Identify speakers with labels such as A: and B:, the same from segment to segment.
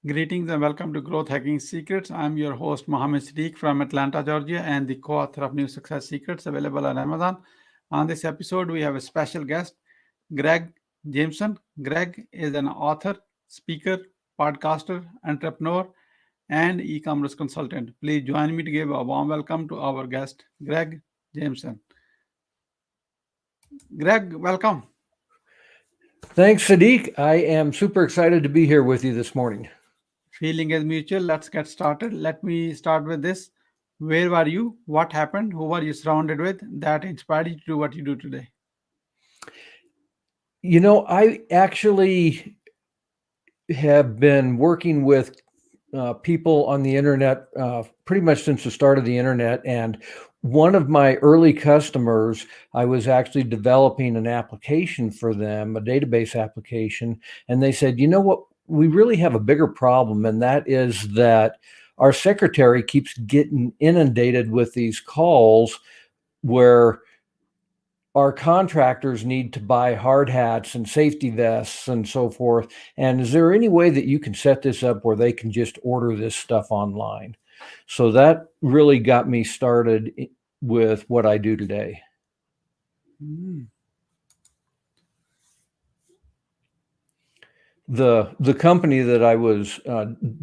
A: Greetings and welcome to Growth Hacking Secrets. I'm your host, Mohammed Siddique from Atlanta, Georgia, and the co-author of New Success Secrets available on Amazon. On this episode, we have a special guest, Greg Jameson. Greg is an author, speaker, podcaster, entrepreneur, and e-commerce consultant. Please join me to give a warm welcome to our guest, Greg Jameson. Greg, welcome.
B: Thanks, Siddique. I am super excited to be here with you this morning.
A: Feeling is mutual. Let's get started. Let me start with this. Where were you? What happened? Who were you surrounded with that inspired you to do what you do today?
B: I actually have been working with people on the internet pretty much since the start of the internet. And one of my early customers, I was actually developing an application for them, a database application. And they said, you know what? We really have a bigger problem, and that is that our secretary keeps getting inundated with these calls where our contractors need to buy hard hats and safety vests and so forth. And is there any way that you can set this up where they can just order this stuff online? So that really got me started with what I do today.
A: Mm.
B: The company that I was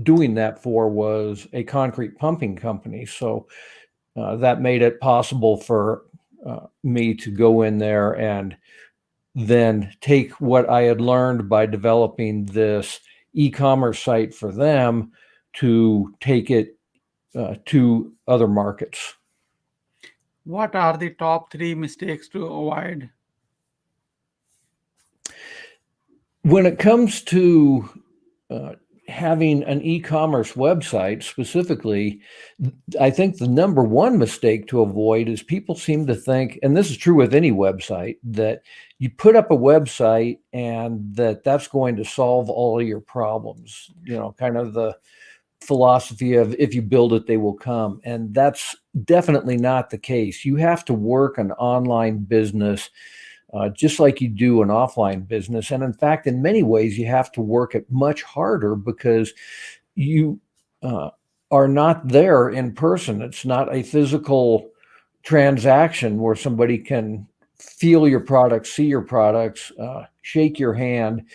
B: doing that for was a concrete pumping company. So that made it possible for me to go in there and then take what I had learned by developing this e-commerce site for them to take it to other markets.
A: What are the top 3 mistakes to avoid?
B: When it comes to having an e-commerce website specifically, I think the number one mistake to avoid is people seem to think, and this is true with any website, that you put up a website and that's going to solve all of your problems, kind of the philosophy of if you build it, they will come. And that's definitely not the case. You have to work an online business just like you do an offline business. And in fact, in many ways, you have to work it much harder because you are not there in person. It's not a physical transaction where somebody can feel your products, see your products, shake your hand.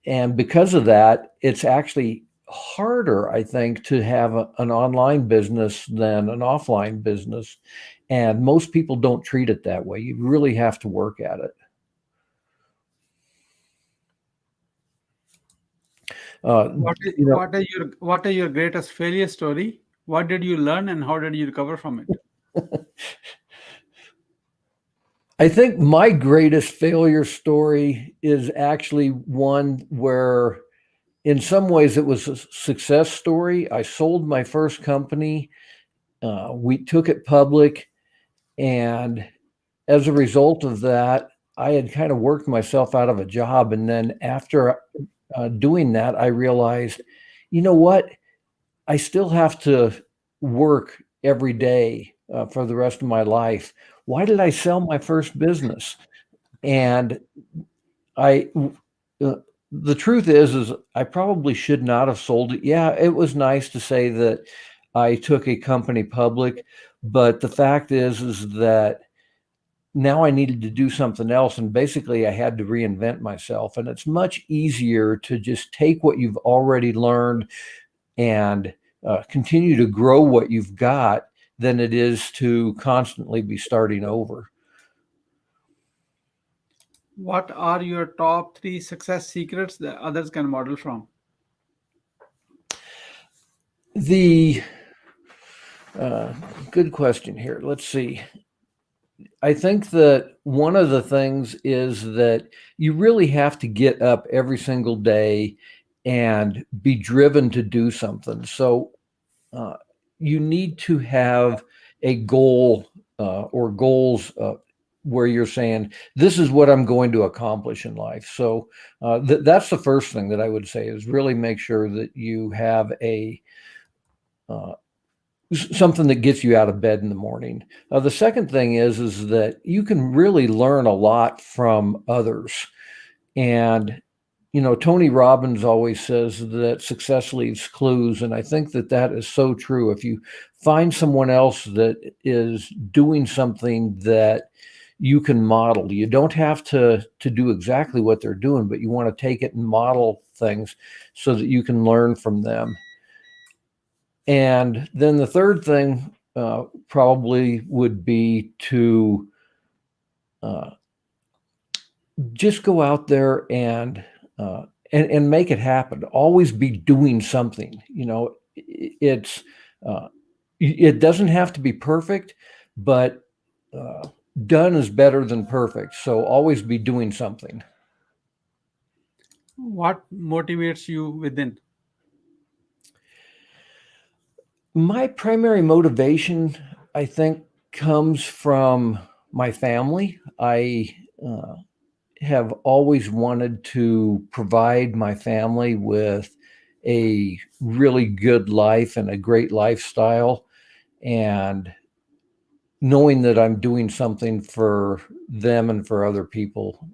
B: And because of that, it's actually harder, I think, to have an online business than an offline business. And most people don't treat it that way. You really have to work at it.
A: What are your greatest failure story? What did you learn and how did you recover from it?
B: I think my greatest failure story is actually one where in some ways it was a success story. I sold my first company. We took it public. And as a result of that, I had kind of worked myself out of a job. And then after doing that, I realized, you know what? I still have to work every day for the rest of my life. Why did I sell my first business? And the truth is I probably should not have sold it. Yeah, it was nice to say that I took a company public, but the fact is that now I needed to do something else. And basically I had to reinvent myself. And it's much easier to just take what you've already learned and continue to grow what you've got than it is to constantly be starting over.
A: What are your top 3 success secrets that others can model from?
B: Good question here. Let's see. I think that one of the things is that you really have to get up every single day and be driven to do something. So you need to have a goal or goals where you're saying, this is what I'm going to accomplish in life. So that's the first thing that I would say is really make sure that you have something that gets you out of bed in the morning. The second thing is that you can really learn a lot from others. And, Tony Robbins always says that success leaves clues, and I think that is so true. If you find someone else that is doing something that you can model, you don't have to do exactly what they're doing, but you want to take it and model things so that you can learn from them. And then the third thing probably would be to just go out there and make it happen. Always be doing something. It's it doesn't have to be perfect, but done is better than perfect. So always be doing something.
A: What motivates you within?
B: My primary motivation, I think, comes from my family. I have always wanted to provide my family with a really good life and a great lifestyle. And knowing that I'm doing something for them and for other people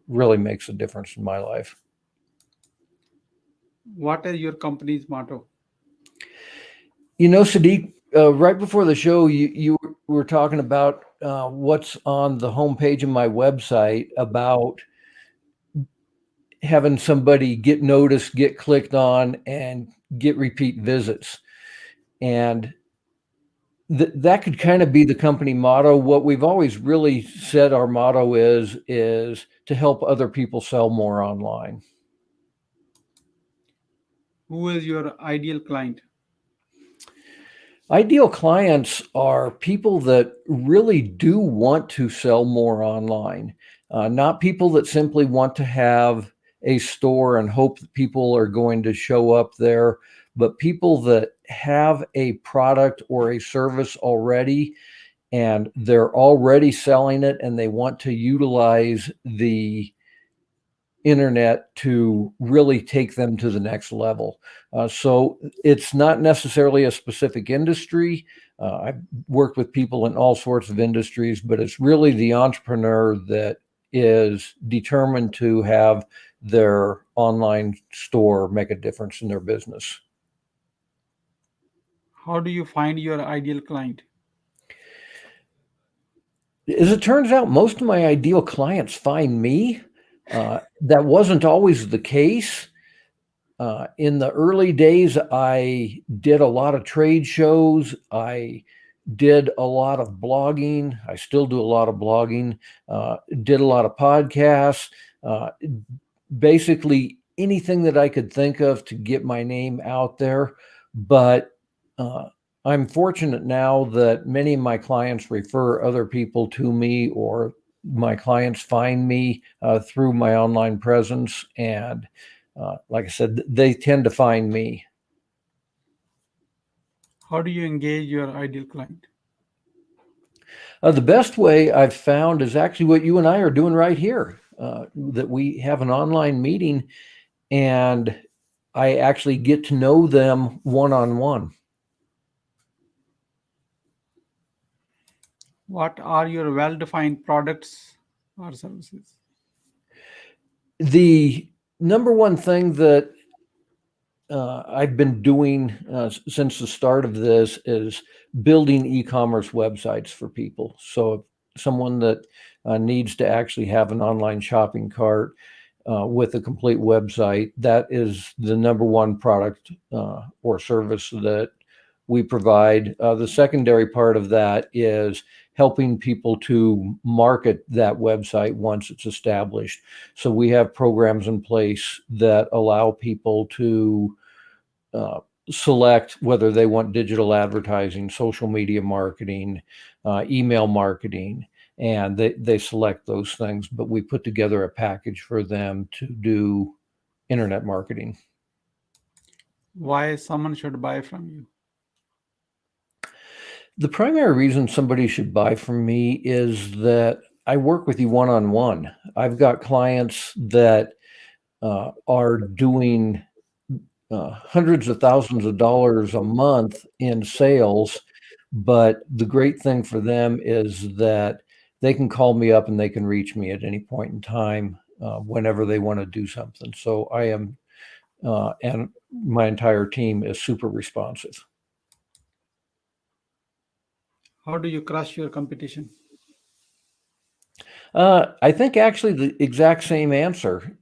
B: really makes a difference in my life.
A: What is your company's motto?
B: Siddique, right before the show, you were talking about what's on the homepage of my website about having somebody get noticed, get clicked on, and get repeat visits. And that could kind of be the company motto. What we've always really said our motto is to help other people sell more online.
A: Who is your ideal client?
B: Ideal clients are people that really do want to sell more online, not people that simply want to have a store and hope that people are going to show up there, but people that have a product or a service already and they're already selling it and they want to utilize the internet to really take them to the next level. So it's not necessarily a specific industry. I've worked with people in all sorts of industries, but it's really the entrepreneur that is determined to have their online store make a difference in their business.
A: How do you find your ideal client?
B: As it turns out, most of my ideal clients find me. That wasn't always the case. In the early days, I did a lot of trade shows. I did a lot of blogging. I still do a lot of blogging. Did a lot of podcasts. Basically anything that I could think of to get my name out there. But I'm fortunate now that many of my clients refer other people to me, or my clients find me through my online presence. And like I said, they tend to find me.
A: How do you engage your ideal client?
B: The best way I've found is actually what you and I are doing right here, that we have an online meeting and I actually get to know them one-on-one.
A: What are your well-defined products or services?
B: The number one thing that I've been doing since the start of this is building e-commerce websites for people. So someone that needs to actually have an online shopping cart with a complete website, that is the number one product or service that we provide. The secondary part of that is helping people to market that website once it's established. So we have programs in place that allow people to select whether they want digital advertising, social media marketing, email marketing, and they select those things, but we put together a package for them to do internet marketing.
A: Why someone should buy from you?
B: The primary reason somebody should buy from me is that I work with you one-on-one. I've got clients that are doing hundreds of thousands of dollars a month in sales. But the great thing for them is that they can call me up and they can reach me at any point in time. whenever they want to do something. So I am, and my entire team is super responsive.
A: How do you crush your competition?
B: I think actually the exact same answer.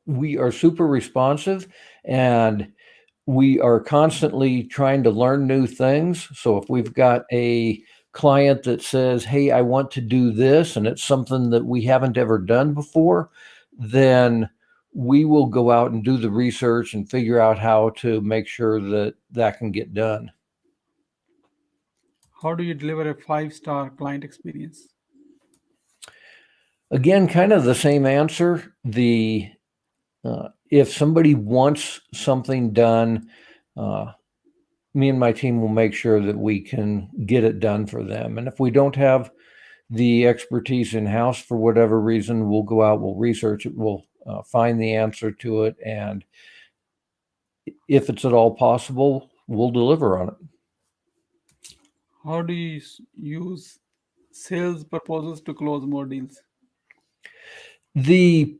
B: We are super responsive, and we are constantly trying to learn new things. So if we've got a client that says, hey, I want to do this, and it's something that we haven't ever done before, then we will go out and do the research and figure out how to make sure that that can get done.
A: How do you deliver a 5-star client experience?
B: Again, kind of the same answer. If somebody wants something done, me and my team will make sure that we can get it done for them. And if we don't have the expertise in-house for whatever reason, we'll go out, we'll research it, we'll find the answer to it, and if it's at all possible, we'll deliver on it.
A: How do you use sales proposals to close more deals?
B: The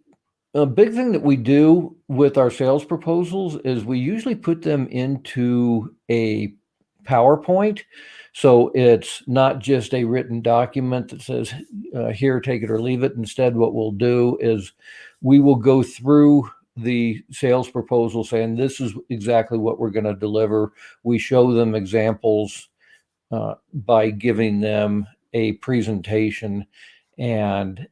B: big thing that we do with our sales proposals is we usually put them into a PowerPoint. So it's not just a written document that says, here, take it or leave it. Instead, what we'll do is we will go through the sales proposal saying, this is exactly what we're going to deliver. We show them examples by giving them a presentation and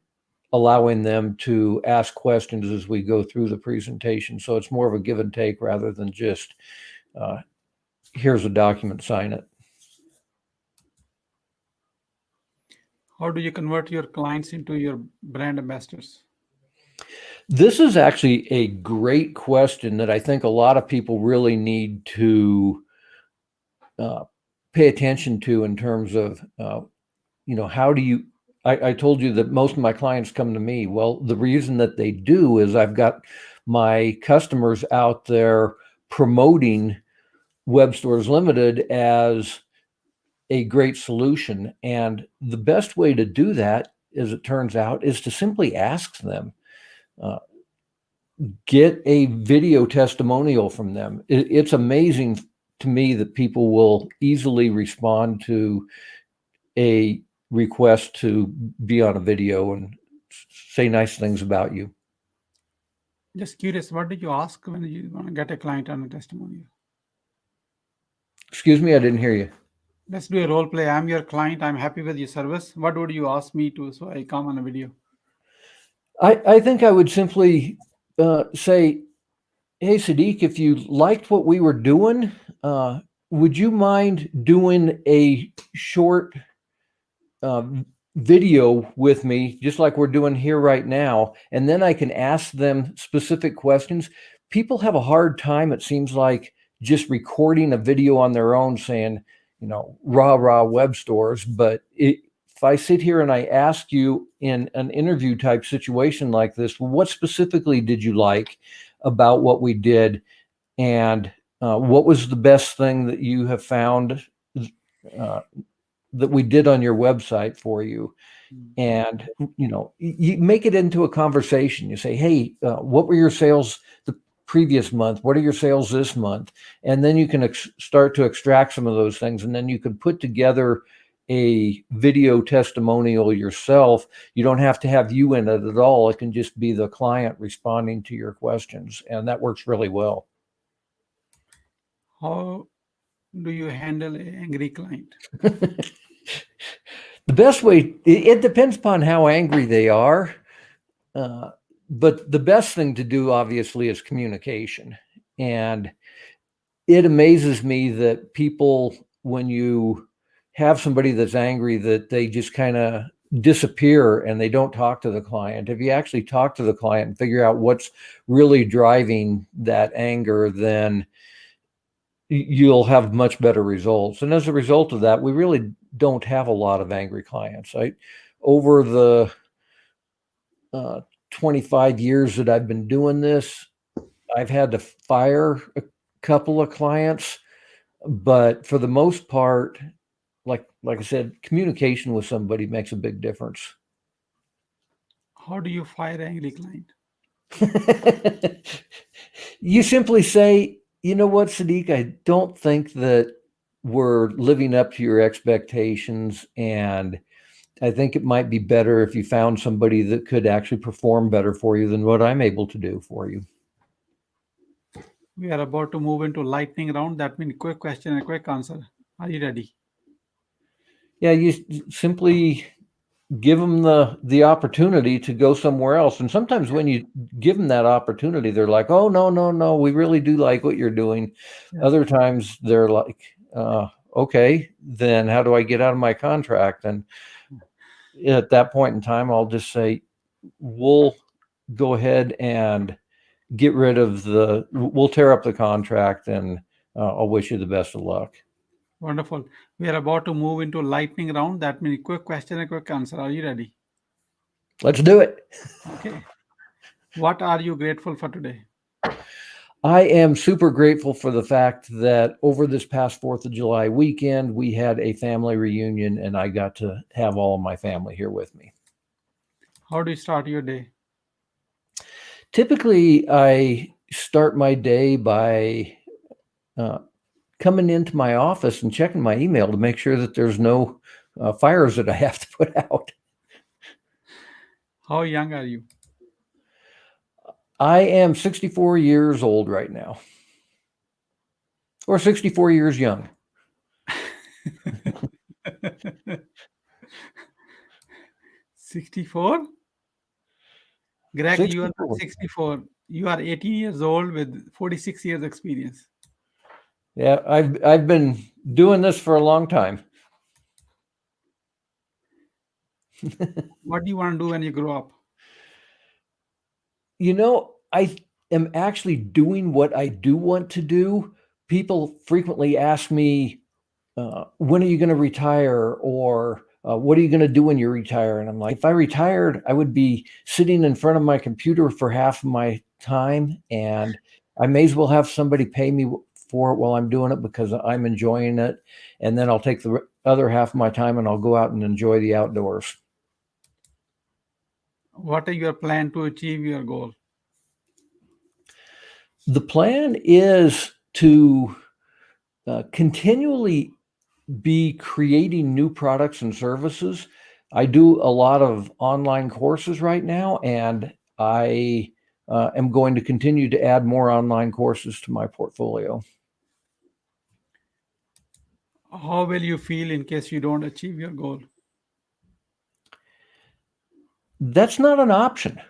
B: allowing them to ask questions as we go through the presentation. So it's more of a give and take rather than just, here's a document, sign it.
A: How do you convert your clients into your brand ambassadors?
B: This is actually a great question that I think a lot of people really need to pay attention to in terms of, how do you, I told you that most of my clients come to me. Well, the reason that they do is I've got my customers out there promoting Web Stores Limited as a great solution. And the best way to do that, as it turns out, is to simply ask them. Get a video testimonial from them. It's amazing to me that people will easily respond to a request to be on a video and say nice things about you.
A: Just curious, what did you ask when you want to get a client on a testimonial?
B: Excuse me, I didn't hear you.
A: Let's do a role play. I'm your client. I'm happy with your service. What would you ask me to so I come on a video?
B: I think I would simply say, hey, Siddique, if you liked what we were doing, would you mind doing a short video with me, just like we're doing here right now? And then I can ask them specific questions. People have a hard time, it seems like, just recording a video on their own saying, rah web stores. But if I sit here and I ask you in an interview type situation like this, well, what specifically did you like about what we did? And what was the best thing that you have found that we did on your website for you? And, you make it into a conversation. You say, hey, what were your sales the previous month? What are your sales this month? And then you can start to extract some of those things. And then you can put together a video testimonial yourself. You don't have to have you in it at all. It can just be the client responding to your questions. And that works really well.
A: How do you handle an angry client?
B: The best way, it depends upon how angry they are. But the best thing to do, obviously, is communication. And it amazes me that people, when you have somebody that's angry, that they just kind of disappear and they don't talk to the client. If you actually talk to the client and figure out what's really driving that anger, then you'll have much better results. And as a result of that, we really don't have a lot of angry clients. Over the 25 years that I've been doing this, I've had to fire a couple of clients, but for the most part, like I said, communication with somebody makes a big difference.
A: How do you fire an angry client?
B: You simply say, you know what, Siddique, I don't think that we're living up to your expectations, and I think it might be better if you found somebody that could actually perform better for you than what I'm able to do for you.
A: We are about to move into lightning round. That means quick question and quick answer. Are you ready?
B: Yeah, you simply give them the opportunity to go somewhere else. And sometimes when you give them that opportunity, they're like, oh, no, we really do like what you're doing.
A: Yeah.
B: Other times they're like, okay, then how do I get out of my contract? And at that point in time, I'll just say, we'll go ahead and we'll tear up the contract, and I'll wish you the best of luck.
A: Wonderful. We are about to move into lightning round. That means quick question and quick answer. Are you ready?
B: Let's do it.
A: Okay. What are you grateful for today?
B: I am super grateful for the fact that over this past 4th of July weekend, we had a family reunion, and I got to have all of my family here with me.
A: How do you start your day?
B: Typically, I start my day by coming into my office and checking my email to make sure that there's no fires that I have to put out.
A: How young are you?
B: I am 64 years old right now, or 64 years young.
A: 64? Greg, you are
B: 64.
A: 64. You are 18 years old with 46 years experience.
B: Yeah, I've been doing this for a long time.
A: What do you want to do when you grow up?
B: You know, I am actually doing what I do want to do. People frequently ask me, when are you going to retire? Or what are you going to do when you retire? And I'm like, if I retired, I would be sitting in front of my computer for half of my time, and I may as well have somebody pay me for it while I'm doing it because I'm enjoying it. And then I'll take the other half of my time and I'll go out and enjoy the outdoors.
A: What are your plan to achieve your goal?
B: The plan is to continually be creating new products and services. I do a lot of online courses right now, and I am going to continue to add more online courses to my portfolio.
A: How will you feel in case you don't achieve your goal?
B: That's not an option.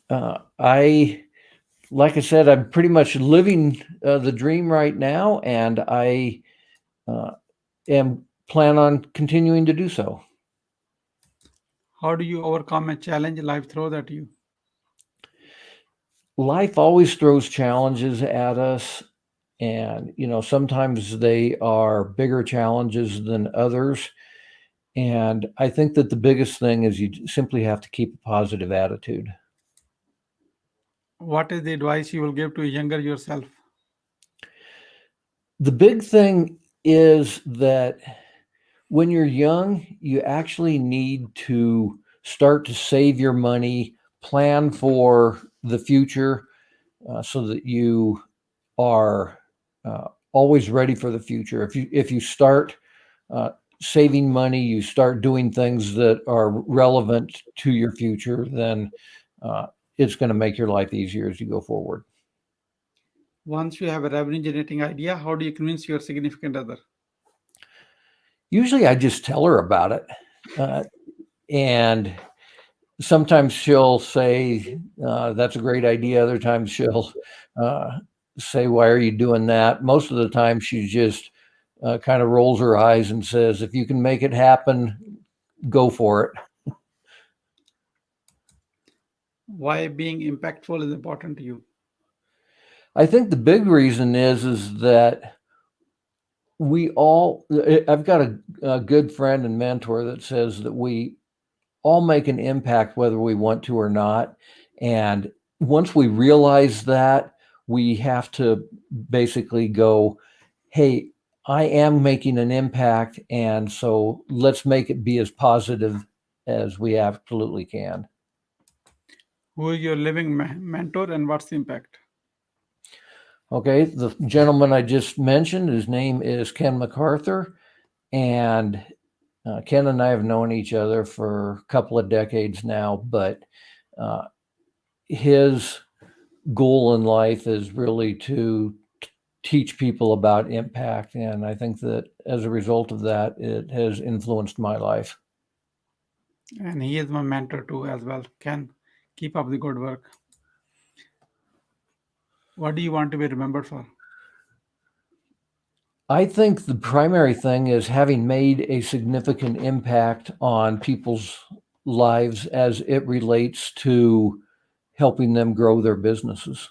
B: Like I said, I'm pretty much living the dream right now, and I am plan on continuing to do so.
A: How do you overcome a challenge life throws at you?
B: Life always throws challenges at us, and sometimes they are bigger challenges than others. And I think that the biggest thing is you simply have to keep a positive attitude.
A: What is the advice you will give to a younger yourself?
B: The big thing is that when you're young, you actually need to start to save your money, plan for the future, so that you are always ready for the future. If you start saving money, you start doing things that are relevant to your future, then it's going to make your life easier as you go forward.
A: Once you have a revenue generating idea, how do you convince your significant other?
B: Usually I just tell her about it. And sometimes she'll say, that's a great idea. Other times she'll say, why are you doing that? Most of the time she just kind of rolls her eyes and says, if you can make it happen, go for it.
A: Why being impactful is important to you?
B: I think the big reason is that I've got a good friend and mentor that says that we all make an impact whether we want to or not. And once we realize that, we have to basically go, hey, I am making an impact, and so let's make it be as positive as we absolutely can.
A: Who is your living mentor and what's the impact?
B: Okay, the gentleman I just mentioned, his name is Ken MacArthur, and Ken and I have known each other for a couple of decades now, but his goal in life is really to teach people about impact. And I think that as a result of that, it has influenced my life.
A: And he is my mentor too as well. Ken, keep up the good work. What do you want to be remembered for?
B: I think the primary thing is having made a significant impact on people's lives as it relates to helping them grow their businesses.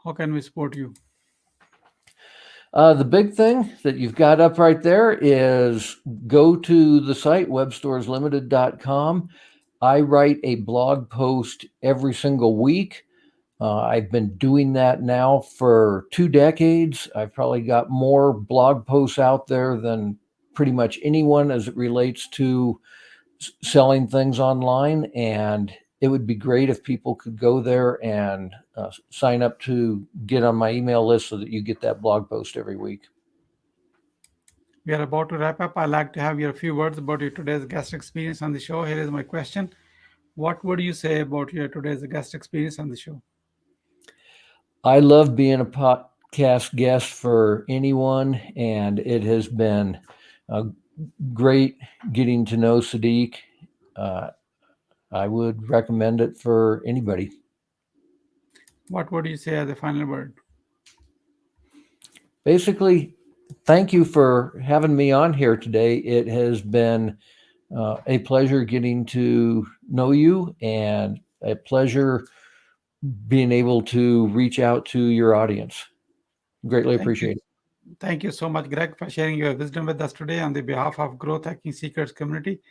A: How can we support you?
B: The big thing that you've got up right there is go to the site webstoreslimited.com. I write a blog post every single week. I've been doing that now for 2 decades. I've probably got more blog posts out there than pretty much anyone as it relates to selling things online. And it would be great if people could go there and sign up to get on my email list so that you get that blog post every week.
A: We are about to wrap up. I'd like to have your few words about your today's guest experience on the show. Here is my question. What would you say about your today's guest experience on the show?
B: I love being a podcast guest for anyone, and it has been great getting to know Siddique. I would recommend it for anybody.
A: What would you say as a final word?
B: Basically, thank you for having me on here today. It has been a pleasure getting to know you and a pleasure being able to reach out to your audience. Greatly appreciate it.
A: Thank you so much, Greg, for sharing your wisdom with us today on the behalf of Growth Hacking Secrets community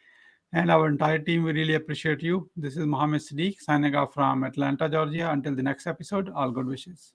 A: and our entire team. We really appreciate you. This is Mohammed Siddique signing off from Atlanta, Georgia. Until the next episode, all good wishes.